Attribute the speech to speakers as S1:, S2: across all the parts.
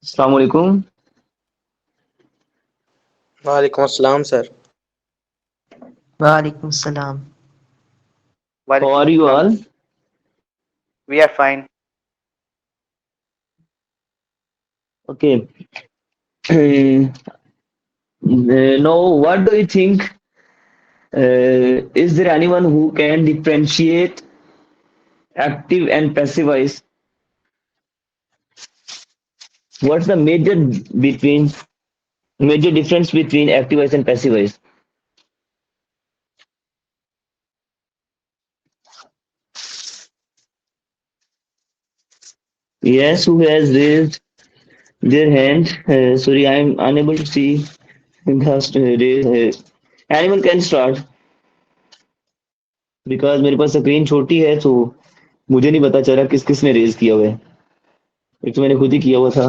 S1: अस्सलाम वालेकुम।
S2: वालेकुम अस्सलाम सर।
S3: वालेकुम सलाम।
S1: How
S4: Walaikum
S1: are you
S4: Assalam.
S1: all?
S4: We are fine.
S1: Okay. Now, what do you think? Is there anyone who can differentiate active and passive voice? What's the between major difference between active voice and passive voice? Yes, who has raised their hand? Sorry, I'm unable to see the raise. Anyone can start because मेरे पास screen छोटी है तो मुझे नहीं पता चल रहा किस किसने रेज किया हुआ है। एक तो मैंने खुद ही किया हुआ था।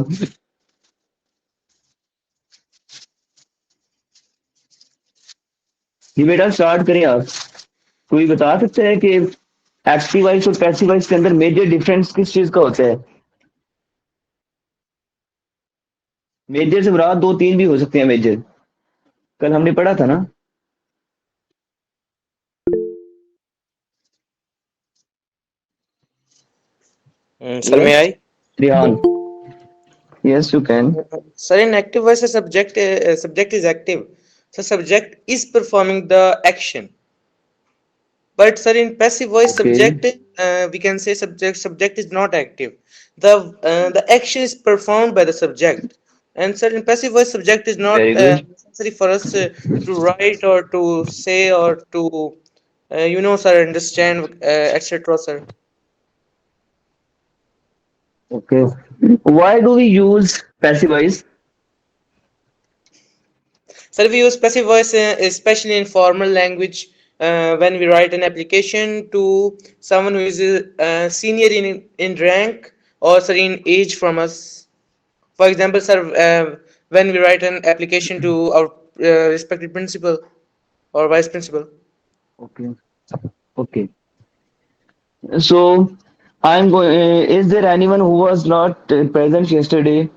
S1: ये बेटा स्टार्ट करें आप। कोई बता सकता है कि एक्टिव वॉइस और पैसिव वॉइस के अंदर मेजर डिफरेंस किस चीज का होता है? मेजर से मुराद दो तीन भी हो सकते हैं मेजर। कल हमने पढ़ा था ना।
S2: Sir, may
S1: yes
S2: I?
S1: Rihan. Yes you can.
S2: Sir, in active voice, a subject is active. So subject is performing the action. But sir, in passive voice,
S1: okay
S2: we can say subject is not active. The action is performed by the subject. And sir, in passive voice, subject is not
S1: very good.
S2: necessary for us to write or to say or to sir, understand, etc. Sir.
S1: Okay why do we use passive voice?
S2: Sir, we use passive voice especially in formal language when we write an application to someone who is senior in rank or sir, in age from us. For example, sir, when we write an application to our respected principal or vice principal.
S1: Okay okay so I am going is there anyone who was not present yesterday?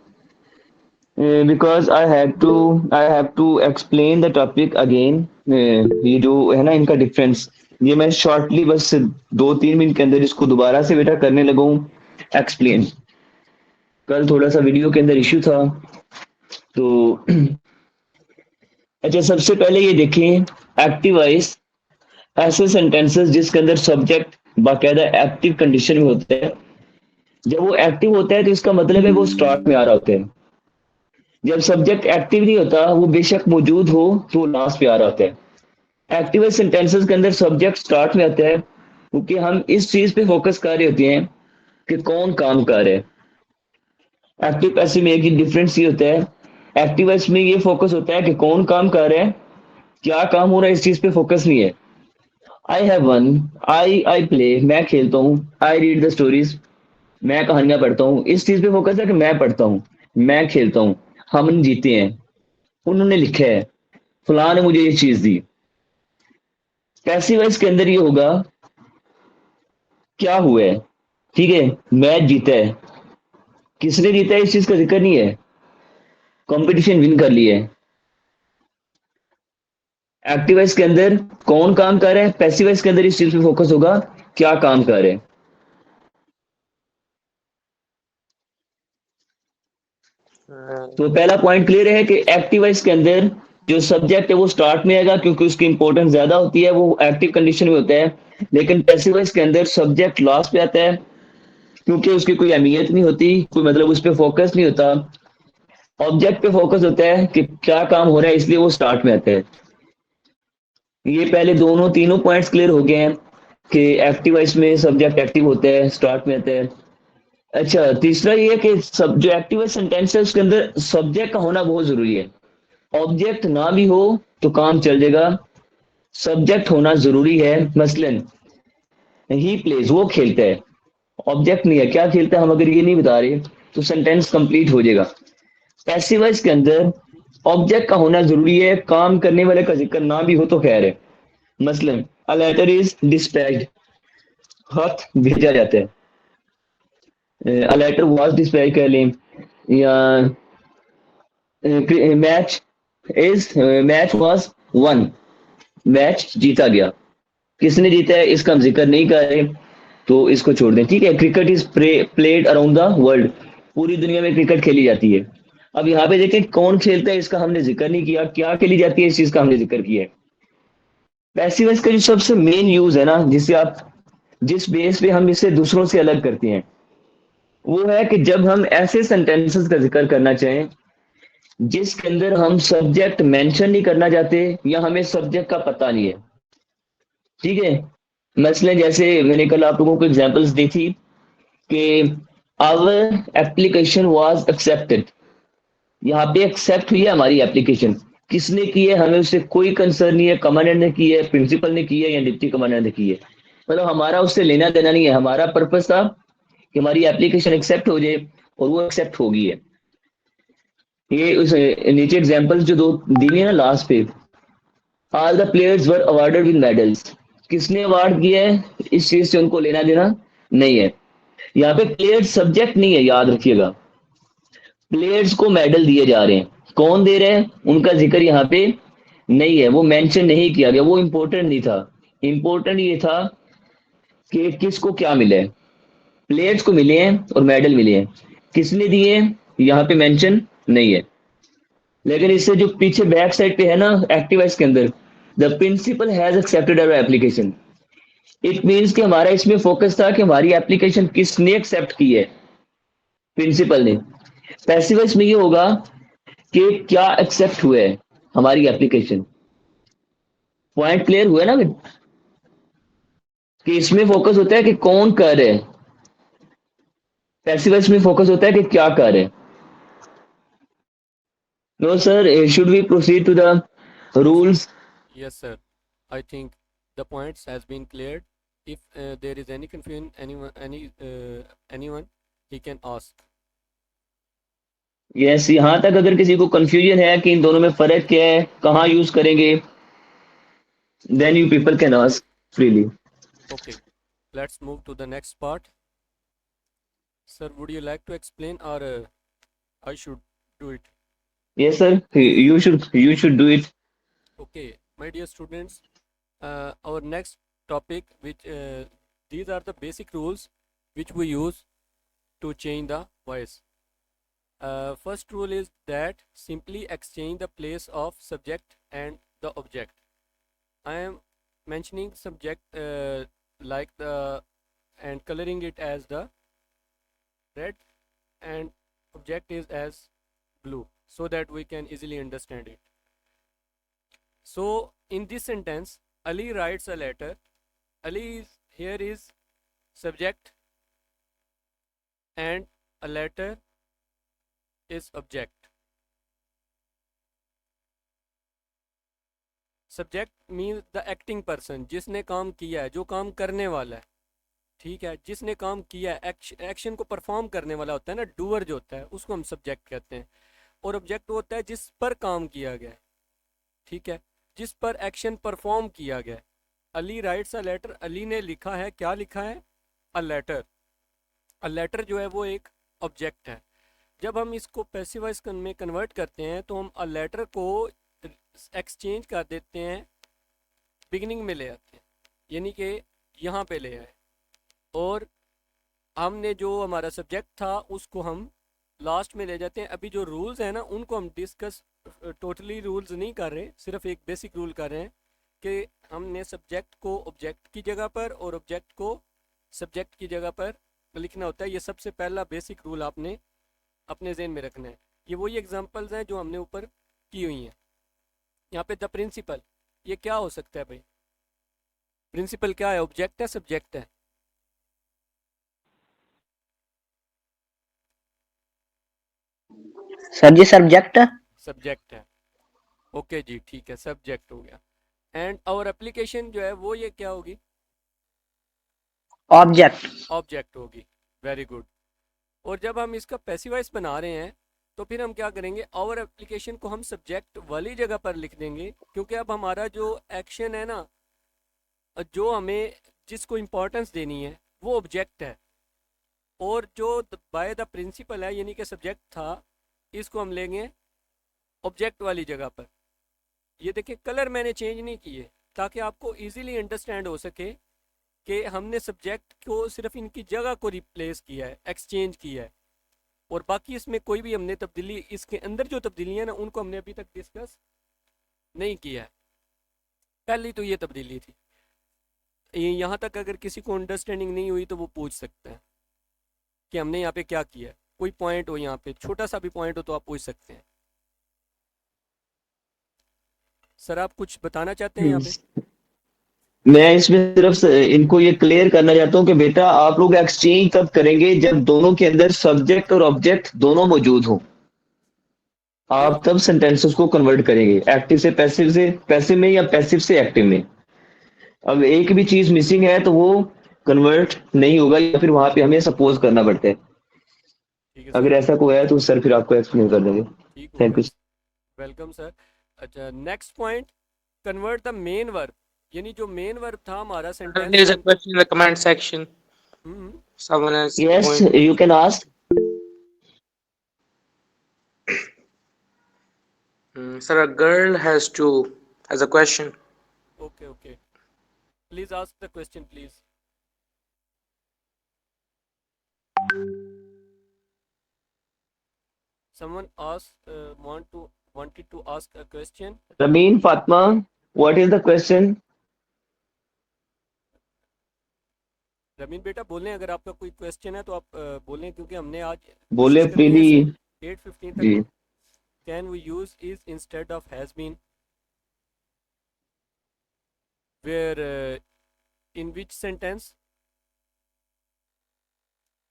S1: because I have to explain the topic again. ये जो है ना इनका difference, ये मैं shortly बस 2-3 minute के अंदर इसको दोबारा से बेटा करने लगा हूँ एक्सप्लेन। कल थोड़ा सा वीडियो के अंदर इश्यू था तो अच्छा सबसे पहले ये देखें एक्टिव वॉइस ऐसे सेंटेंसेस जिसके अंदर सब्जेक्ट बाकायदा एक्टिव कंडीशन में होता है। जब वो एक्टिव होता है तो इसका मतलब है वो स्टार्ट में आ रहा होता है। जब सब्जेक्ट एक्टिव नहीं होता वो बेशक मौजूद हो तो लास्ट पे आ रहा होता है। एक्टिव सेंटेंसेस के अंदर सब्जेक्ट स्टार्ट में आता है क्योंकि हम इस चीज पे फोकस कर रहे होते हैं कि कौन काम कर रहा है। एक्टिव पैसिव में एक ही डिफरेंस ये होता है, एक्टिव में ये फोकस होता है कि कौन काम कर रहा है, क्या काम हो रहा है, इस चीज पे फोकस नहीं है। I have one, I play, मैं खेलता हूँ, आई रीड द स्टोरीज, मैं कहानियां पढ़ता हूँ, इस चीज पे फोकस है कि मैं पढ़ता हूँ, मैं खेलता हूँ, हम जीते हैं, उन्होंने लिखा है, फलां ने मुझे ये चीज दी। पैसिव वॉइस के अंदर ये होगा क्या हुआ है, ठीक है, मैच जीता है, किसने जीता है इस चीज का जिक्र नहीं है, कंपटीशन विन कर लिया है। एक्टिव वॉइस के अंदर कौन काम कर रहा है, पैसिव वॉइस के अंदर इस चीज पे फोकस होगा क्या काम कर रहे हैं। तो पहला पॉइंट क्लियर है कि एक्टिव वॉइस के अंदर जो सब्जेक्ट है वो स्टार्ट में आएगा क्योंकि उसकी इंपॉर्टेंस ज्यादा होती है, वो एक्टिव कंडीशन में होता है। लेकिन पैसिव वॉइस के अंदर सब्जेक्ट लास्ट पे आता है क्योंकि उसकी कोई अहमियत नहीं होती, कोई मतलब उस पर फोकस नहीं होता, ऑब्जेक्ट पे फोकस होता है कि क्या काम हो रहा है, इसलिए वो स्टार्ट में आता है। ये पहले दोनों तीनों पॉइंट्स क्लियर हो गए हैं कि एक्टिव वॉइस में सब्जेक्ट एक्टिव होता है, स्टार्ट में आता है। अच्छा तीसरा ये है कि सब जो एक्टिव सेंटेंस है उसके अंदर सब्जेक्ट का होना बहुत जरूरी है। ऑब्जेक्ट ना भी हो तो काम चल जाएगा, सब्जेक्ट होना जरूरी है। मसलन ही प्लेज, वो खेलता है, ऑब्जेक्ट नहीं है, क्या खेलता है हम अगर ये नहीं बता रहे तो सेंटेंस कंप्लीट हो जाएगा। पैसिव वॉइस के अंदर ऑब्जेक्ट का होना जरूरी है, काम करने वाले का जिक्र ना भी हो तो खैर है। मसलन अ लेटर इज डिस्पैच्ड, खत भेजा जाता है, अ लेटर वाज डिस्पैच कर लें, या मैच वाज वन, मैच जीता गया। किसने जीता है इसका हम जिक्र नहीं कर रहे, तो इसको छोड़ दें, ठीक है। Cricket is played around the world, पूरी दुनिया में क्रिकेट खेली जाती है। अब यहाँ पे देखें कौन खेलता है इसका हमने जिक्र नहीं किया, क्या खेली जाती है इस चीज का हमने जिक्र किया है। पैसिव वॉइस का जो सबसे मेन यूज है ना, जिससे आप, जिस बेस पे हम इसे दूसरों से अलग करते हैं, वो है कि जब हम ऐसे सेंटेंसेस का जिक्र करना चाहें जिसके अंदर हम सब्जेक्ट मेंशन नहीं करना चाहते या हमें सब्जेक्ट का पता नहीं है, ठीक है। मसलन जैसे मैंने कल आप लोगों को एग्जांपल्स दी थी कि आवर एप्लीकेशन वाज एक्सेप्टेड, यहाँ पे एक्सेप्ट हुई है हमारी एप्लीकेशन, किसने की है हमें उससे कोई कंसर्न नहीं है, कमांडेंट ने की है, प्रिंसिपल ने की है या डिप्टी कमांडेंट ने की है, मतलब हमारा उससे लेना देना नहीं है। हमारा पर्पस था कि हमारी एप्लीकेशन एक्सेप्ट हो जाए और वो एक्सेप्ट होगी है। ये उस नीचे एग्जांपल्स जो दो दी हुई है ना लास्ट पे, all the players were awarded with medals, किसने अवार्ड किया है इस चीज से उनको लेना देना नहीं है। यहाँ पे प्लेयर्स सब्जेक्ट नहीं है, याद रखिएगा। प्लेयर्स को मेडल दिए जा रहे हैं, कौन दे रहे हैं उनका जिक्र यहाँ पे नहीं है, वो मेंशन नहीं किया गया, वो इंपॉर्टेंट नहीं था। इंपॉर्टेंट ये था कि किसको क्या मिले है, प्लेयर्स को मिले हैं और मेडल मिले हैं, किसने दिए हैं यहाँ पे मेंशन नहीं है। लेकिन इससे जो पीछे बैक साइड पे है ना एक्टिव के अंदर, the principal has accepted our application, it means कि हमारा इसमें फोकस था कि हमारी एप्लीकेशन किसने एक्सेप्ट की है, प्रिंसिपल ने। पैसिव वॉइस में ये होगा कि क्या एक्सेप्ट हुआ है हमारी एप्लीकेशन। पॉइंट क्लियर हुआ ना कि इसमें फोकस होता है कि कौन कर रहा है, पैसिव वॉइस में फोकस होता है कि क्या कर रहे हैं। No sir, should we proceed to the rules?
S3: Yes, sir. I think the points has been cleared. If there is any confusion, anyone, he can ask.
S1: Yes, यहां तक अगर किसी को कंफ्यूजन है कि इन दोनों में फर्क क्या है, कहाँ यूज करेंगे, then you people can ask freely.
S3: Okay, let's move to the next part. Sir, would you like to explain or I should do it?
S1: Yes sir, you should do it.
S3: Okay, my dear students, our next topic, which these are the basic rules which we use to change the voice. First rule is that simply exchange the place of subject and the object. I am mentioning subject like the and coloring it as the red and object is as blue so that we can easily understand it. So in this sentence, Ali writes a letter. Ali is, here is subject and a letter is object. Subject means the acting person, जिसने काम किया है, जो काम करने वाला है, ठीक है, जिसने काम किया है, एक्शन को परफॉर्म करने वाला होता है ना, डूअर जो होता है उसको हम सब्जेक्ट कहते हैं। और ऑब्जेक्ट होता है जिस पर काम किया गया है, ठीक है, जिस पर एक्शन परफॉर्म किया गया है। Ali writes a letter, Ali ने लिखा है, क्या लिखा है, अ लेटर। अ लेटर जो है वो एक ऑब्जेक्ट है। जब हम इसको पैसिव वॉइस में कन्वर्ट करते हैं तो हम अ लेटर को एक्सचेंज कर देते हैं, बिगिनिंग में ले आते हैं, यानी कि यहाँ पे ले आए, और हमने जो हमारा सब्जेक्ट था उसको हम लास्ट में ले जाते हैं। अभी जो रूल्स हैं ना उनको हम डिस्कस, टोटली रूल्स नहीं कर रहे, सिर्फ एक बेसिक रूल कर रहे हैं कि हमने सब्जेक्ट को ऑब्जेक्ट की जगह पर और ऑब्जेक्ट को सब्जेक्ट की जगह पर लिखना होता है। ये सबसे पहला बेसिक रूल आपने अपने जहन में रखना है। ये वही एग्जांपल्स हैं जो हमने ऊपर की हुई हैं। यहाँ पे द प्रिंसिपल, ये क्या हो सकता है भाई, प्रिंसिपल क्या है, ऑब्जेक्ट है सब्जेक्ट है?
S4: सर जी सब्जेक्ट।
S3: सब्जेक्ट है, ओके जी, ठीक है, सब्जेक्ट हो गया। एंड आवर एप्लीकेशन जो है वो ये क्या होगी,
S4: ऑब्जेक्ट।
S3: ऑब्जेक्ट होगी, वेरी गुड। और जब हम इसका पैसिवाइज बना रहे हैं तो फिर हम क्या करेंगे, आवर एप्लीकेशन को हम सब्जेक्ट वाली जगह पर लिख देंगे, क्योंकि अब हमारा जो एक्शन है ना, जो हमें जिसको इम्पोर्टेंस देनी है वो ऑब्जेक्ट है, और जो बाय द प्रिंसिपल है यानी कि सब्जेक्ट था, इसको हम लेंगे ऑब्जेक्ट वाली जगह पर। ये देखिए कलर मैंने चेंज नहीं किए ताकि आपको इजीली अंडरस्टैंड हो सके कि हमने सब्जेक्ट को सिर्फ इनकी जगह को रिप्लेस किया है, एक्सचेंज किया है, और बाकी इसमें कोई भी हमने तब्दीली, इसके अंदर जो तब्दीलियाँ ना उनको हमने अभी तक डिस्कस नहीं किया है। पहली तो ये तब्दीली थी। यहाँ तक अगर किसी को अंडरस्टैंडिंग नहीं हुई तो वो पूछ सकता है कि हमने यहाँ पे क्या किया है। कोई पॉइंट हो यहाँ पे, छोटा सा भी पॉइंट हो तो आप पूछ सकते हैं। सर आप कुछ बताना चाहते हैं यहाँ पे?
S1: मैं इसमें सिर्फ इनको ये क्लियर करना चाहता हूँ कि बेटा आप लोग एक्सचेंज तब करेंगे जब दोनों के अंदर सब्जेक्ट और ऑब्जेक्ट दोनों मौजूद हो। आप तब सेंटेंसेस को कन्वर्ट करेंगे, एक्टिव से पैसिव में या पैसिव से एक्टिव में। अब एक भी चीज मिसिंग है तो वो कन्वर्ट नहीं होगा, या फिर वहां पे हमें सपोज करना पड़ता है।
S3: ठीक है
S1: अगर
S3: सर,
S1: ऐसा कोई है तो सर फिर आपको एक्सप्लेन कर देंगे।
S3: ठीक
S1: थैंक
S3: होगा।
S1: यू।
S3: Welcome sir. अच्छा next point, convert the main verb, यानी जो मेन वर्ब था हमारा
S2: There is a
S3: sentence.
S2: question in the comment section. Someone has
S1: yes
S2: point.
S1: You can ask.
S2: Sir, a girl has a question.
S3: Okay okay, please ask the question please. Someone asked wanted to ask a question.
S1: Ramin Fatima, what is the question?
S3: Ramin बेटा बोलें, अगर आपका कोई question है तो आप बोलें, क्योंकि हमने आज
S1: बोले
S3: कोशिश करनी है
S1: प्रीति
S3: 8:15
S1: जी।
S3: तक। Can we use is instead of has been, where in which sentence?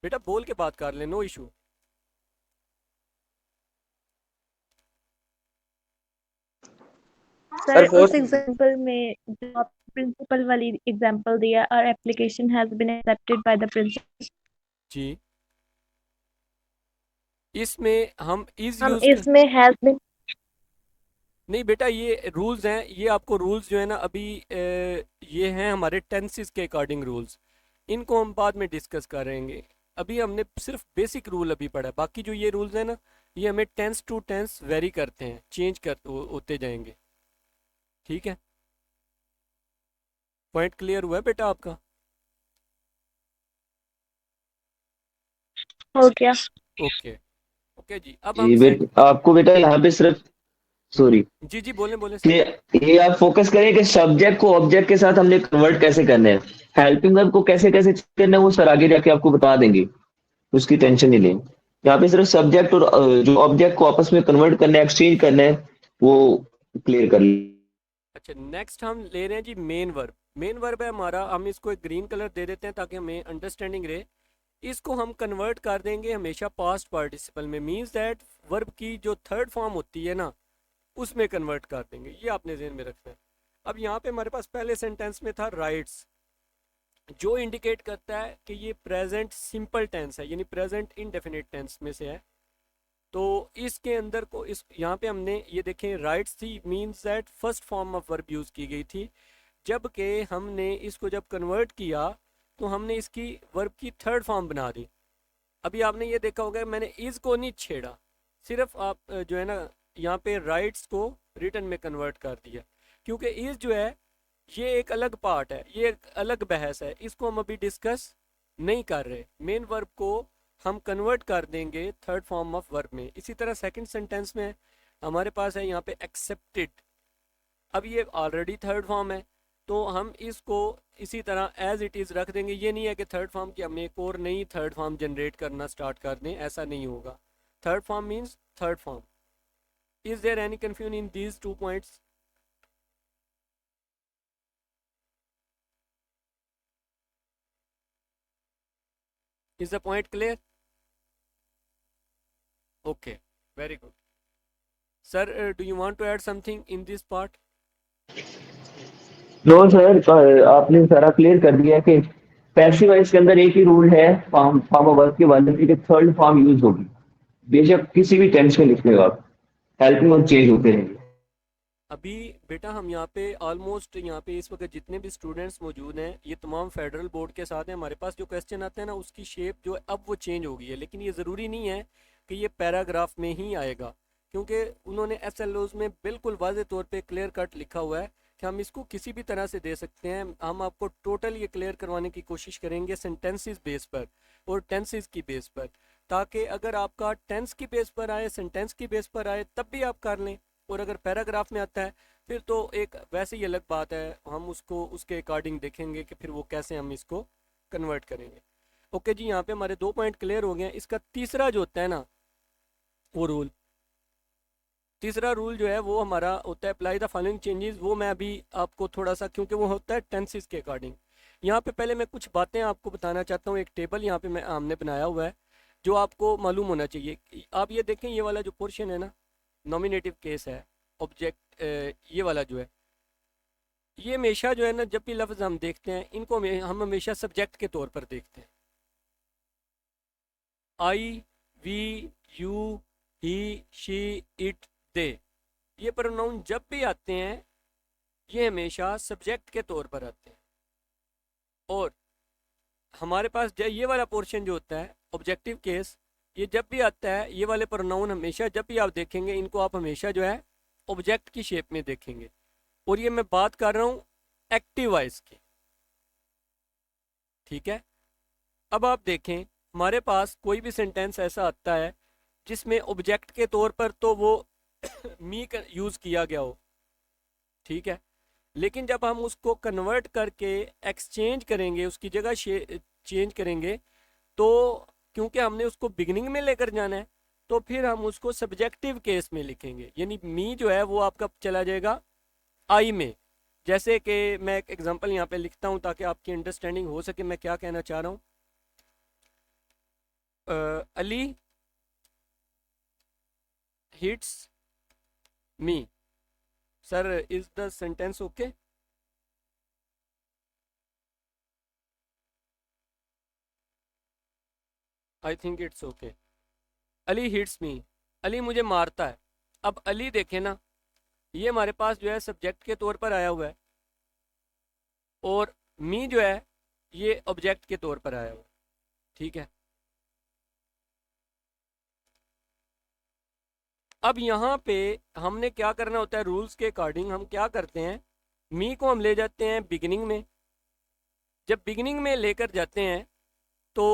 S3: बेटा बोल के बात कर लें, नो इशू।
S5: सर
S2: Sir,
S5: उस एग्जांपल में जो आप प्रिंसिपल वाली एग्जांपल दिया, और application has been accepted by the principal,
S3: जी, इसमें हम इज
S5: हम
S3: यूज
S5: इसमें हैज बीन,
S3: नहीं बेटा, ये रूल्स हैं, ये आपको रूल्स जो है ना अभी ये हैं हमारे टेंसेस के अकॉर्डिंग रूल्स, इनको हम बाद में डिस्कस करेंगे। अभी हमने सिर्फ बेसिक रूल अभी पढ़ा है, बाकी जो ये रूल्स हैं ना ये हमें टेंस टू टेंस वेरी करते हैं, चेंज होते जाएंगे। ठीक है, पॉइंट क्लियर हुआ है बेटा आपका?
S5: हो गया।
S3: ओके ओके जी। अब हम
S1: जी आपको बेटा यहाँ पे सिर्फ सॉरी
S3: जी जी बोलें बोलें
S1: कि
S3: सर।
S1: ये आप फोकस करें कि सब्जेक्ट को ऑब्जेक्ट के साथ हमने कन्वर्ट कैसे करना है, हेल्पिंग वर्ब को कैसे कैसे करना है वो सर आगे जाके आपको बता देंगे, उसकी टेंशन नहीं लें। यहाँ पे सिर्फ सब्जेक्ट और जो ऑब्जेक्ट को आपस में कन्वर्ट करना है, एक्सचेंज करना है, वो क्लियर कर लें।
S3: अच्छा नेक्स्ट हम ले रहे हैं जी मेन वर्ब। मेन वर्ब है हमारा, हम इसको एक ग्रीन कलर दे देते हैं ताकि हमें अंडरस्टैंडिंग रहे। इसको हम कन्वर्ट कर देंगे हमेशा पास्ट पार्टिसिपल में, मींस दैट वर्ब की जो थर्ड फॉर्म होती है ना उसमें कन्वर्ट कर देंगे, ये आपने ध्यान में रखना है। अब यहाँ पे हमारे पास पहले सेंटेंस में था राइट्स, जो इंडिकेट करता है कि ये प्रेजेंट सिंपल टेंस है, यानी प्रेजेंट इनडेफिनिट टेंस में से है। तो इसके अंदर को इस यहाँ पे हमने ये देखें राइट्स थी, means that first form of verb use की गई थी, जबकि हमने इसको जब कन्वर्ट किया तो हमने इसकी वर्ब की थर्ड फॉर्म बना दी। अभी आपने ये देखा होगा मैंने इज को नहीं छेड़ा, सिर्फ आप जो है ना यहाँ पे राइट्स को रिटन में कन्वर्ट कर दिया, क्योंकि इज जो है ये एक अलग पार्ट है, ये एक अलग बहस है, इसको हम अभी डिस्कस नहीं कर रहे। मेन वर्ब को हम कन्वर्ट कर देंगे थर्ड फॉर्म ऑफ वर्ब में। इसी तरह सेकंड सेंटेंस में हमारे पास है यहाँ पे एक्सेप्टेड, अब ये ऑलरेडी थर्ड फॉर्म है तो हम इसको इसी तरह एज इट इज़ रख देंगे। ये नहीं है कि थर्ड फॉर्म की हम एक और नई थर्ड फॉर्म जनरेट करना स्टार्ट कर दें, ऐसा नहीं होगा। Third form means third form. Is there any confusion in these 2 points? Is the point clear? Okay, very good. Sir, do you want to add something in this part?
S1: No sir, आपने सारा clear कर दिया कि passive voice के अंदर एक ही rule है form of verb के वाले की, थर्ड फॉर्म यूज होगी, बेशक किसी भी टेंस में लिखने का, हेल्पिंग और चेंज होते रहेंगे।
S3: अभी बेटा हम यहाँ पे ऑलमोस्ट यहाँ पे इस वक्त जितने भी स्टूडेंट्स मौजूद हैं ये तमाम फेडरल बोर्ड के साथ हैं। हमारे पास जो क्वेश्चन आते हैं ना उसकी शेप जो है अब वो चेंज हो गई है, लेकिन ये ज़रूरी नहीं है कि ये पैराग्राफ में ही आएगा, क्योंकि उन्होंने एसएलओज में बिल्कुल वाज़े तौर पे क्लियर कट लिखा हुआ है कि हम इसको किसी भी तरह से दे सकते हैं। हम आपको टोटल ये क्लियर करवाने की कोशिश करेंगे सेंटेंसेस बेस पर और टेंसेस की बेस पर, ताकि अगर आपका टेंस की बेस पर आए, सेंटेंस की बेस पर आए, तब भी आप कर लें। और अगर पैराग्राफ में आता है फिर तो एक वैसे ही अलग बात है, हम उसको उसके अकॉर्डिंग देखेंगे कि फिर वो कैसे हम इसको कन्वर्ट करेंगे। ओके जी, यहाँ पे हमारे 2 पॉइंट क्लियर हो गए हैं। इसका तीसरा जो होता है ना वो रूल, तीसरा रूल जो है वो हमारा होता है अप्लाई द फॉलोइंग चेंजेस। वो मैं अभी आपको थोड़ा सा, क्योंकि वो होता है टेंसेस के अकॉर्डिंग। यहाँ पे पहले मैं कुछ बातें आपको बताना चाहता हूँ। एक टेबल यहाँ पे हमने बनाया हुआ है जो आपको मालूम होना चाहिए। आप ये देखें, ये वाला जो पोर्शन है ना नॉमिनेटिव केस है, ऑब्जेक्ट ये वाला जो है, ये हमेशा जो है ना जब भी लफ्ज़ हम देखते हैं इनको हम हमेशा सब्जेक्ट के तौर पर देखते हैं। I, we, you, he, she, it, they, ये प्रोनाउन जब भी आते हैं ये हमेशा सब्जेक्ट के तौर पर आते हैं। और हमारे पास ये वाला पोर्शन जो होता है ऑब्जेक्टिव केस, ये जब भी आता है ये वाले प्रोनाउन हमेशा जब भी आप देखेंगे इनको आप हमेशा जो है ऑब्जेक्ट की शेप में देखेंगे। और ये मैं बात कर रहा हूँ एक्टिव वॉइस की, ठीक है। अब आप देखें हमारे पास कोई भी सेंटेंस ऐसा आता है जिसमें ऑब्जेक्ट के तौर पर तो वो मी का यूज़ किया गया हो, ठीक है, लेकिन जब हम उसको कन्वर्ट करके एक्सचेंज करेंगे, उसकी जगह चेंज करेंगे, तो क्योंकि हमने उसको बिगिनिंग में लेकर जाना है तो फिर हम उसको सब्जेक्टिव केस में लिखेंगे। यानी मी जो है वो आपका चला जाएगा आई में। जैसे कि मैं एक एग्जांपल यहाँ पे लिखता हूँ ताकि आपकी अंडरस्टैंडिंग हो सके मैं क्या कहना चाह रहा हूँ। Ali hits me. Sir is the sentence okay? I think it's okay. Ali hits me, Ali मुझे मारता है। अब अली देखे ना, ये हमारे पास जो है सब्जेक्ट के तौर पर आया हुआ है और मी जो है ये ऑब्जेक्ट के तौर पर आया हुआ है, ठीक है। अब यहाँ पे हमने क्या करना होता है, रूल्स के अकॉर्डिंग हम क्या करते हैं, मी को हम ले जाते हैं बिगिनिंग में। जब बिगिनिंग में लेकर जाते हैं तो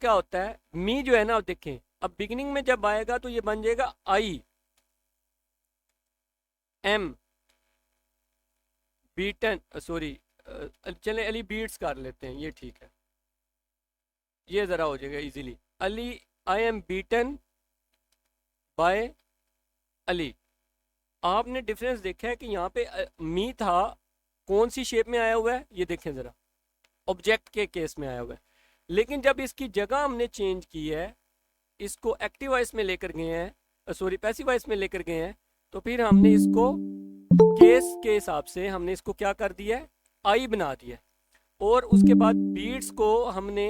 S3: क्या होता है, मी जो है ना देखें अब बिगिनिंग में जब आएगा तो ये बन जाएगा आई एम बीटन, सॉरी चले अली बीट्स कर लेते हैं, ये ठीक है, ये ज़रा हो जाएगा easily. Ali I am beaten by Ali. आपने डिफरेंस देखा है कि यहाँ पे मी था कौन सी शेप में आया हुआ है, ये देखें ज़रा, ऑब्जेक्ट के केस में आया हुआ है। लेकिन जब इसकी जगह हमने चेंज की है, इसको एक्टिव वॉइस में लेकर गए हैं, सॉरी पैसिव वॉइस में लेकर गए हैं, तो फिर हमने इसको केस के हिसाब से हमने इसको क्या कर दिया है, आई बना दिया। और उसके बाद बीट्स को हमने,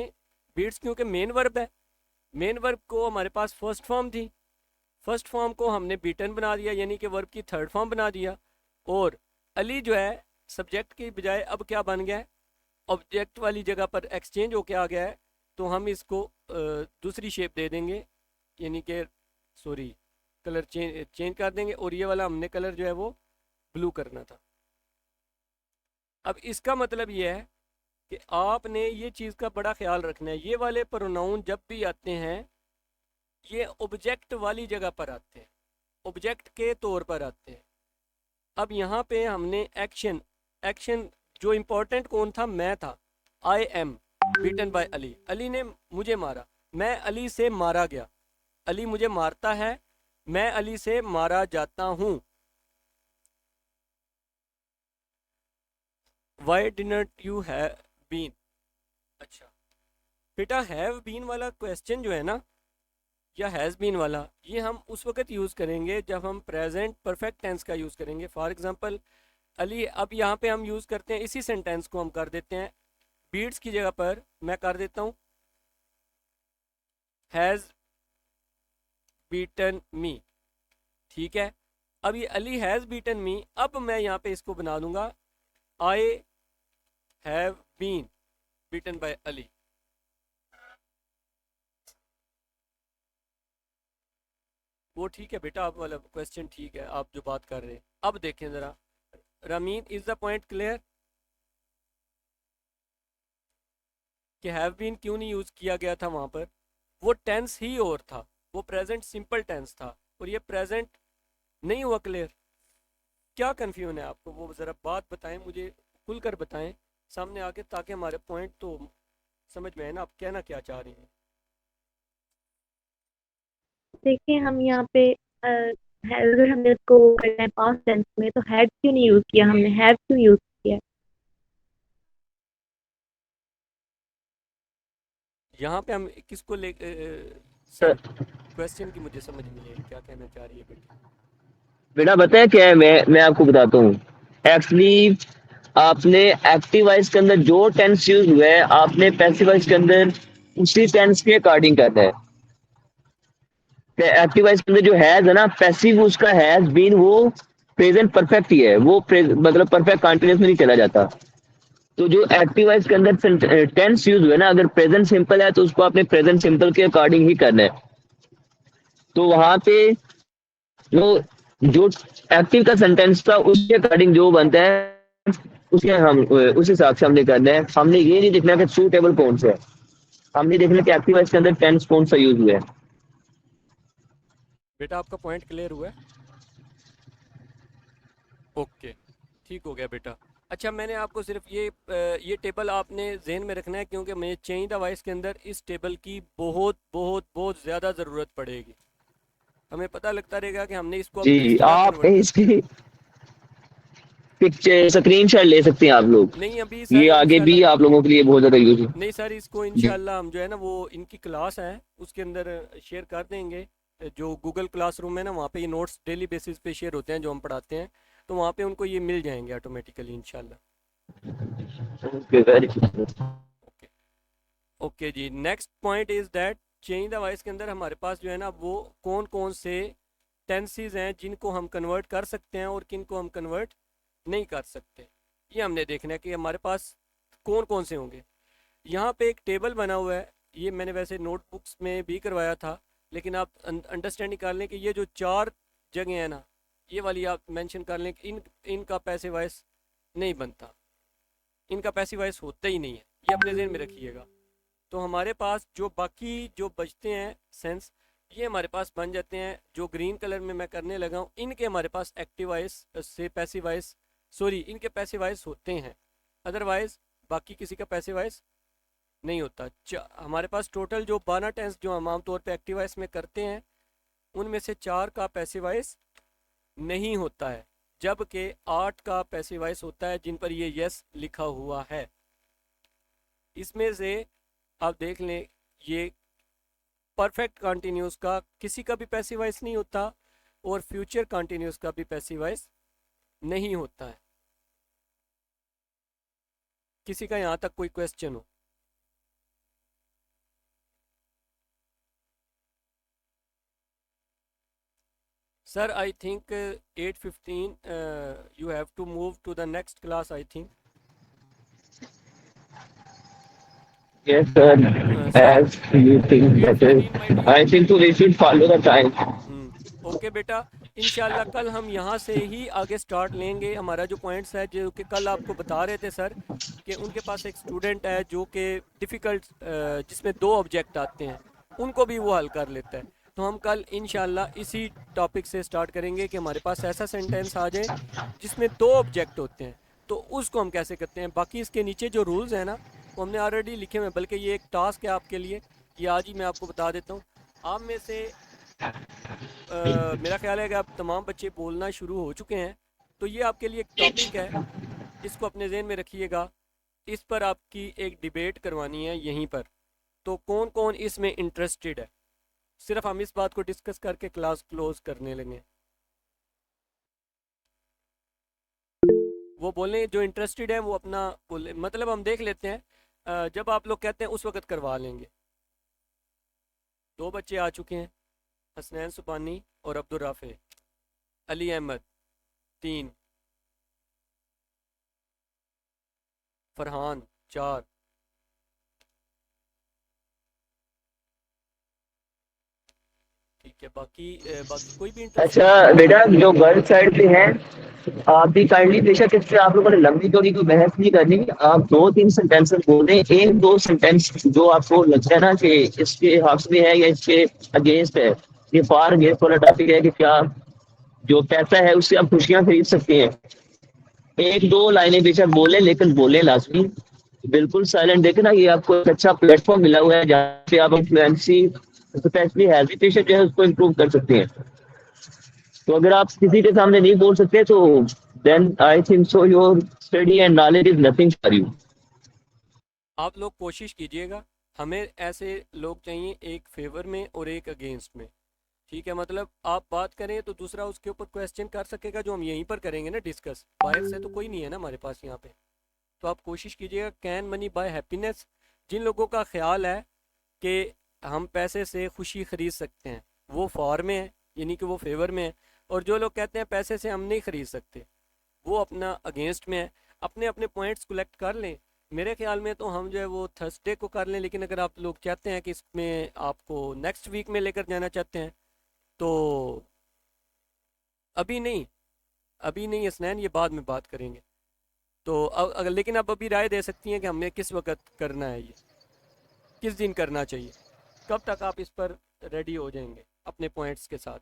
S3: बीट्स क्योंकि मेन वर्ब है, मेन वर्ब को हमारे पास फर्स्ट फॉर्म थी, फर्स्ट फॉर्म को हमने बीटन बना दिया, यानी कि वर्ब की थर्ड फॉर्म बना दिया। और अली जो है सब्जेक्ट की बजाय अब क्या बन गया है, ऑब्जेक्ट वाली जगह पर एक्सचेंज होके आ गया है, तो हम इसको दूसरी शेप दे देंगे, यानी कि सॉरी कलर चेंज कर देंगे। और ये वाला हमने कलर जो है वो ब्लू करना था। अब इसका मतलब ये है कि आपने ये चीज़ का बड़ा ख्याल रखना है, ये वाले प्रोनाउन जब भी आते हैं ये ऑब्जेक्ट वाली जगह पर आते हैं, ऑब्जेक्ट के तौर पर आते हैं। अब यहाँ पे हमने एक्शन, एक्शन जो इम्पोर्टेंट कौन था, मैं था, I am beaten by Ali, Ali ने मुझे मारा, मैं अली से मारा गया, अली मुझे मारता है, मैं अली से मारा जाता हूँ। Why didn't you have been. अच्छा बेटा हैव बीन वाला क्वेश्चन जो है ना, या हैज़ बीन वाला, ये हम उस वक्त यूज़ करेंगे जब हम प्रेजेंट परफेक्ट टेंस का यूज़ करेंगे। फॉर एग्जांपल अली, अब यहाँ पे हम यूज़ करते हैं इसी सेंटेंस को हम कर देते हैं बीट्स की जगह पर मैं कर देता हूँ हैज़ बीटन मी, ठीक है। अब ये अली हैज़ बीटन मी, अब मैं यहाँ पे इसको बना दूंगा I have been beaten by Ali. वो ठीक है बेटा, आप मतलब क्वेश्चन ठीक है, आप जो बात कर रहे हैं। अब देखें ज़रा ramen, is the point clear कि हैव बीन क्यों नहीं यूज़ किया गया था वहाँ पर? वो टेंस ही और था, वो प्रेजेंट सिंपल टेंस था और ये प्रेजेंट नहीं हुआ। क्लियर? क्या कन्फ्यूजन है आपको, वो ज़रा बात बताएं, मुझे खुलकर बताएं सामने आके, ताकि हमारे पॉइंट तो समझ में आए ना, आप कहना क्या चाह रहे हैं।
S5: देखिए हम यहाँ पे अगर हमने उसको करना है पास्ट टेंस में तो हैड क्यों नहीं यूज किया, हमने हैव क्यों यूज किया?
S3: यहाँ पे हम किसको ले
S1: सर
S3: क्वेश्चन की मुझे समझ नहीं आई, क्या कहना चाह रही है बेटी?
S1: बेटा बताया क्या है, मैं आपको बताता हूँ। एक्चुअली आपने एक्टिव वॉइस के अंदर जो टेंस यूज हुआ है, आपने पैसिव वॉइस के अंदर उसी टेंस के अकॉर्डिंग करना है। एक्टिव वॉइस के अंदर जो हैज है ना, पैसिव उसका हैज बीन वो प्रेजेंट परफेक्ट ही है, वो मतलब परफेक्ट कंटिन्यूस में नहीं चला जाता। तो जो एक्टिव वॉइस के अंदर टेंस यूज हुआ है ना, अगर प्रेजेंट सिंपल है तो उसको आपने प्रेजेंट सिंपल के अकॉर्डिंग ही करना है। तो वहां पे जो जो एक्टिव का सेंटेंस था उसके अकॉर्डिंग जो बनता है उसके हम उस हिसाब से हमने करना है। हमने ये नहीं देखना कि सूटेबल कौन सा है, हमने देखना कि एक्टिव वॉइस के अंदर टेंस कौन सा यूज हुआ है।
S3: बेटा आपका पॉइंट क्लियर हुआ है? ओके, ठीक हो गया बेटा। अच्छा, मैंने आपको सिर्फ ये टेबल आपने जहन में रखना है, क्योंकि मुझे चेंज द वॉइस के अंदर इस टेबल की बहुत बहुत बहुत ज़्यादा ज़रूरत पड़ेगी। हमें पता लगता रहेगा कि हमने इसको अब
S1: जी
S3: किस तरह
S1: आप
S3: कन्वर्ट
S1: इसकी पिक्चर स्क्रीनशॉट ले सकते हैं आप लोग,
S3: नहीं अभी
S1: ये
S3: सर
S1: आगे भी
S3: इंशाल्लाह
S1: आप लोगों के लिए बहुत ज्यादा यूज है।
S3: नहीं सर, इसको
S1: जी
S3: इंशाल्लाह हम जो है ना वो इनकी क्लास है उसके अंदर शेयर कर देंगे। जो गूगल क्लासरूम है ना, वहाँ पे ये नोट्स डेली बेसिस पे शेयर होते हैं जो हम पढ़ाते हैं, तो वहाँ पे उनको ये मिल जाएंगे ऑटोमेटिकली इंशाल्लाह।
S1: Okay very good.
S3: Okay okay जी। Next point is that change the voice के अंदर हमारे पास जो है ना वो कौन कौन से टेंसेज हैं जिनको हम कन्वर्ट कर सकते हैं और किन को हम कन्वर्ट नहीं कर सकते। ये हमने देखना है कि हमारे पास कौन कौन से होंगे। यहाँ पे एक टेबल बना हुआ है, ये मैंने वैसे नोटबुक्स में भी करवाया था, लेकिन आप अंडरस्टैंडिंग कर लें कि ये जो 4 जगह है ना, ये वाली आप मेंशन कर लें कि इनका पैसिव वॉइस नहीं बनता, इनका पैसिव वॉइस होता ही नहीं है, ये अपने ज़हन में रखिएगा। तो हमारे पास जो बाकी जो बचते हैं सेंस, ये हमारे पास बन जाते हैं। जो ग्रीन कलर में मैं करने लगा हूँ, इनके हमारे पास एक्टिव वॉइस से पैसिव वॉइस, सॉरी इनके पैसिव वॉइस होते हैं, अदरवाइज बाकी किसी का पैसिव वॉइस नहीं होता। हमारे पास टोटल जो 12 टेंस जो हम आमतौर पे एक्टिव वॉइस में करते हैं, उनमें से 4 का पैसिव वॉइस नहीं होता है, जबकि 8 का पैसिव वॉइस होता है जिन पर ये यस लिखा हुआ है। इसमें से आप देख लें, ये परफेक्ट कंटिन्यूस का किसी का भी पैसिव वॉइस नहीं होता और फ्यूचर कंटिन्यूस का भी पैसिव वॉइस नहीं होता है। किसी का यहाँ तक कोई क्वेश्चन हो? Sir, I think 8:15 you have to move to the next class, I think.
S1: yes sir,
S3: Sir,
S1: as you think better,
S3: 8:15 my dear.
S1: I think so we should follow the time.
S3: Okay बेटा, इंशाल्लाह कल हम यहाँ से ही आगे start लेंगे। हमारा जो पॉइंट्स है, जो कि कल आपको बता रहे थे सर कि उनके पास एक स्टूडेंट है जो कि डिफ़िकल्ट जिसमें 2 ऑब्जेक्ट आते हैं, उनको भी वो हल कर लेता है। तो हम कल इंशाल्लाह इसी टॉपिक से स्टार्ट करेंगे कि हमारे पास ऐसा सेंटेंस आ जाए जिसमें 2 ऑब्जेक्ट होते हैं, तो उसको हम कैसे करते हैं। बाकी इसके नीचे जो रूल्स हैं ना, वो हमने ऑलरेडी लिखे हुए हैं, बल्कि ये एक टास्क है आपके लिए, ये आज ही मैं आपको बता देता हूँ। आप में से मेरा ख्याल है कि आप तमाम बच्चे बोलना शुरू हो चुके हैं, तो ये आपके लिए एक टॉपिक है, इसको अपने जहन में रखिएगा। इस पर आपकी एक डिबेट करवानी है यहीं पर, तो कौन कौन इसमें इंटरेस्टेड है, सिर्फ हम इस बात को डिस्कस करके क्लास क्लोज करने लगे। वो बोलें जो इंटरेस्टेड है वो अपना बोले, मतलब हम देख लेते हैं, जब आप लोग कहते हैं उस वक्त करवा लेंगे। 2 बच्चे आ चुके हैं, हसनैन सुबानी और अब्दुल राफे। अली अहमद 3, फरहान 4, ठीक है। बाकी कोई भी इंटरेस्टेड?
S1: अच्छा बेटा, जो गर्ल साइड पे है, आप भी काइंडली बेशक इससे आप लोगों ने लंबी चौड़ी कोई बहस नहीं करनी। आप 2-3 सेंटेंसेस बोलें, 1-2 सेंटेंस जो आपको लगता है ना कि इसके हक में है या इसके अगेंस्ट है, ये फार अगेंस्ट वाला टॉपिक है कि क्या जो पैसा है उससे आप खुशियां खरीद सकते हैं। 1-2 लाइनें बेशक बोले, लेकिन बोले लाजमी। बिल्कुल साइलेंट। देखे ना, ये आपको एक अच्छा प्लेटफॉर्म मिला हुआ है जहाँ पे आप फ्लुएंसी, स्पेशली हेजिटेशन जो है उसको इम्प्रूव कर सकते हैं। तो अगर आप किसी के सामने नहीं बोल सकते तो then I think so your study and knowledge is nothing for you.
S3: आप लोग कोशिश कीजिएगा, हमें ऐसे लोग चाहिए, एक फेवर में और एक अगेंस्ट में, ठीक है। मतलब आप बात करें तो दूसरा उसके ऊपर क्वेश्चन कर सकेगा, जो हम यहीं पर करेंगे ना डिस्कस, बाहर से तो कोई नहीं है ना हमारे पास यहाँ पे। तो आप कोशिश कीजिएगा, कैन मनी बाय हैप्पीनेस। जिन लोगों का ख्याल है कि हम पैसे से खुशी खरीद सकते हैं, वो फॉर में है, यानी कि वो फेवर में है। और जो लोग कहते हैं पैसे से हम नहीं खरीद सकते, वो अपना अगेंस्ट में है। अपने अपने पॉइंट्स कलेक्ट कर लें। मेरे ख्याल में तो हम जो है वो थर्सडे को कर लें, लेकिन अगर आप लोग चाहते हैं कि इसमें आपको नेक्स्ट वीक में लेकर जाना चाहते हैं तो अभी नहीं, अभी नहीं हसनैन, ये बाद में बात करेंगे। तो अगर लेकिन आप अभी राय दे सकती हैं कि हमें किस वक्त करना है, ये किस दिन करना चाहिए, कब तक आप इस पर रेडी हो जाएंगे अपने पॉइंट्स के साथ?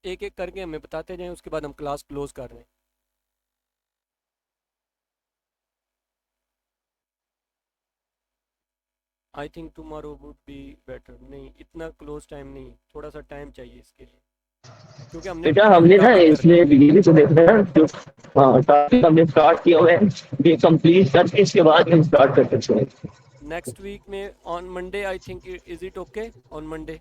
S3: एक एक करके हमें बताते जाएं, उसके बाद हम क्लास क्लोज कर रहे हैं। I think tomorrow would be better. नहीं, इतना क्लोज टाइम नहीं, थोड़ा सा टाइम चाहिए इसके लिए, क्योंकि हमने
S1: बेटा
S3: न्यू
S1: हमने ना
S3: टॉपिक करना है।
S1: इसमें बिजली से देखना है जो टॉपिक हमने स्टार्ट किया हुआ है, ये कंप्लीट करके इसके बाद हम स्टार्ट कर सकते हैं।
S3: नेक्स्ट वीक में on Monday, I think, is it okay on Monday?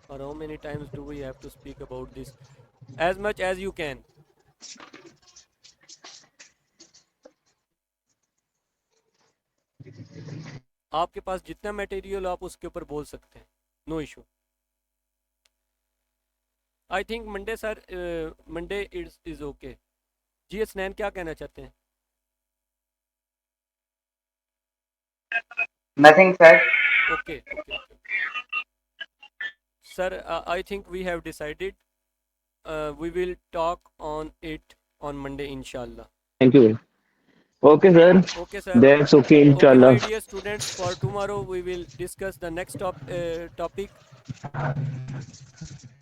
S3: और how many times do we have to speak about this? As much as you can. आपके पास जितना मटेरियल आप उसके ऊपर बोल सकते हैं, no issue. I think Monday sir, Monday is okay. जी हसनैन क्या कहना चाहते हैं?
S4: Nothing, sir.
S3: Okay okay okay sir, I think we have decided, we will talk on it on Monday inshallah.
S1: Thank you. Okay sir,
S3: Okay sir.
S1: That's okay
S3: Okay my
S1: इंशाल्लाह।
S3: dear students, for tomorrow we will discuss the next topic.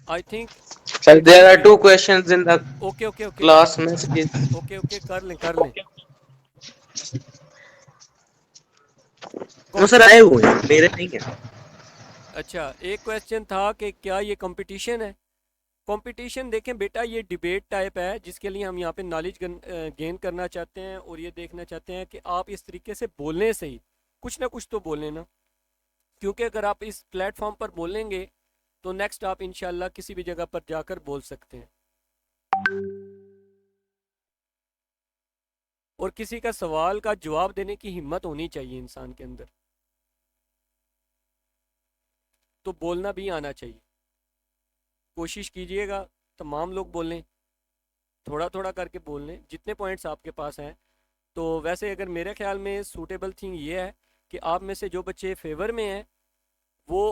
S3: I think
S2: Sir,
S3: it
S2: there
S3: will
S2: are
S3: be
S2: two questions in the
S3: okay
S2: class messages.
S3: okay कर लें
S2: No, sir, आए हुए हैं, मेरे नहीं है।
S3: अच्छा, एक क्वेश्चन था कि क्या ये कंपटीशन है? कंपटीशन देखें बेटा, ये डिबेट टाइप है जिसके लिए हम यहाँ पे नॉलेज गेन करना चाहते हैं, और ये देखना चाहते हैं कि आप इस तरीके से बोलने से ही कुछ ना कुछ तो बोलें ना। क्योंकि अगर आप इस प्लेटफॉर्म पर बोलेंगे तो नेक्स्ट आप इंशाल्लाह किसी भी जगह पर जाकर बोल सकते हैं। और किसी का सवाल का जवाब देने की हिम्मत होनी चाहिए इंसान के अंदर, तो बोलना भी आना चाहिए। कोशिश कीजिएगा तमाम लोग बोलें, थोड़ा थोड़ा करके बोल लें जितने पॉइंट्स आपके पास हैं। तो वैसे अगर मेरे ख्याल में सूटेबल थिंग ये है कि आप में से जो बच्चे फेवर में हैं वो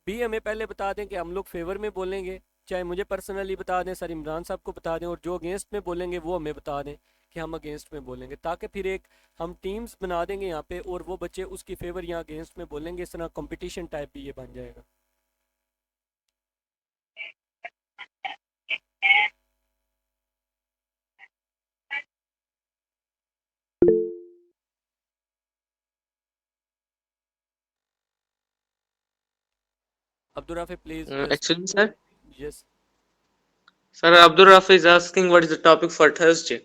S3: भी हमें पहले बता दें कि हम लोग फेवर में बोलेंगे, चाहे मुझे पर्सनली बता दें, सर इमरान साहब को बता दें, और जो अगेंस्ट में बोलेंगे वो हमें बता दें कि हम अगेंस्ट में बोलेंगे, ताकि फिर एक हम टीम्स बना देंगे यहाँ पे, और वो बच्चे उसकी फेवर या अगेंस्ट में बोलेंगे। इस तरह कंपटीशन टाइप भी ये बन जाएगा। Abdul Rafi, please.
S2: Actually, sir,
S3: Yes.
S2: Abdul Rafi is asking what is the topic for Thursday.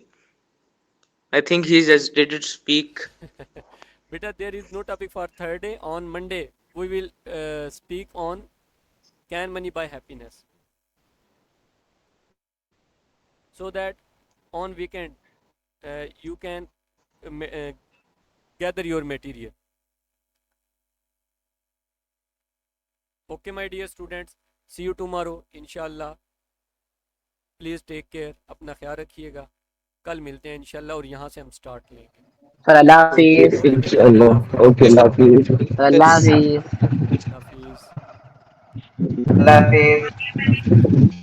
S2: I think he's hesitated to speak.
S3: Beta, there is no topic for Thursday. On Monday, we will speak on can money buy happiness. So that on weekend, you can gather your material. Okay my dear students, see you tomorrow इंशाल्लाह। Please take care, अपना ख्याल रखिएगा। कल मिलते हैं इंशाल्लाह और यहाँ से हम स्टार्ट लेंगे।
S4: सर अल्लाह हाफिज।
S1: इंशाल्लाह। ओके, अल्लाह हाफिज़।
S4: अल्लाह हाफिज।
S3: हाफिज़।
S4: अल्लाह हाफिज।
S3: हाफिज़।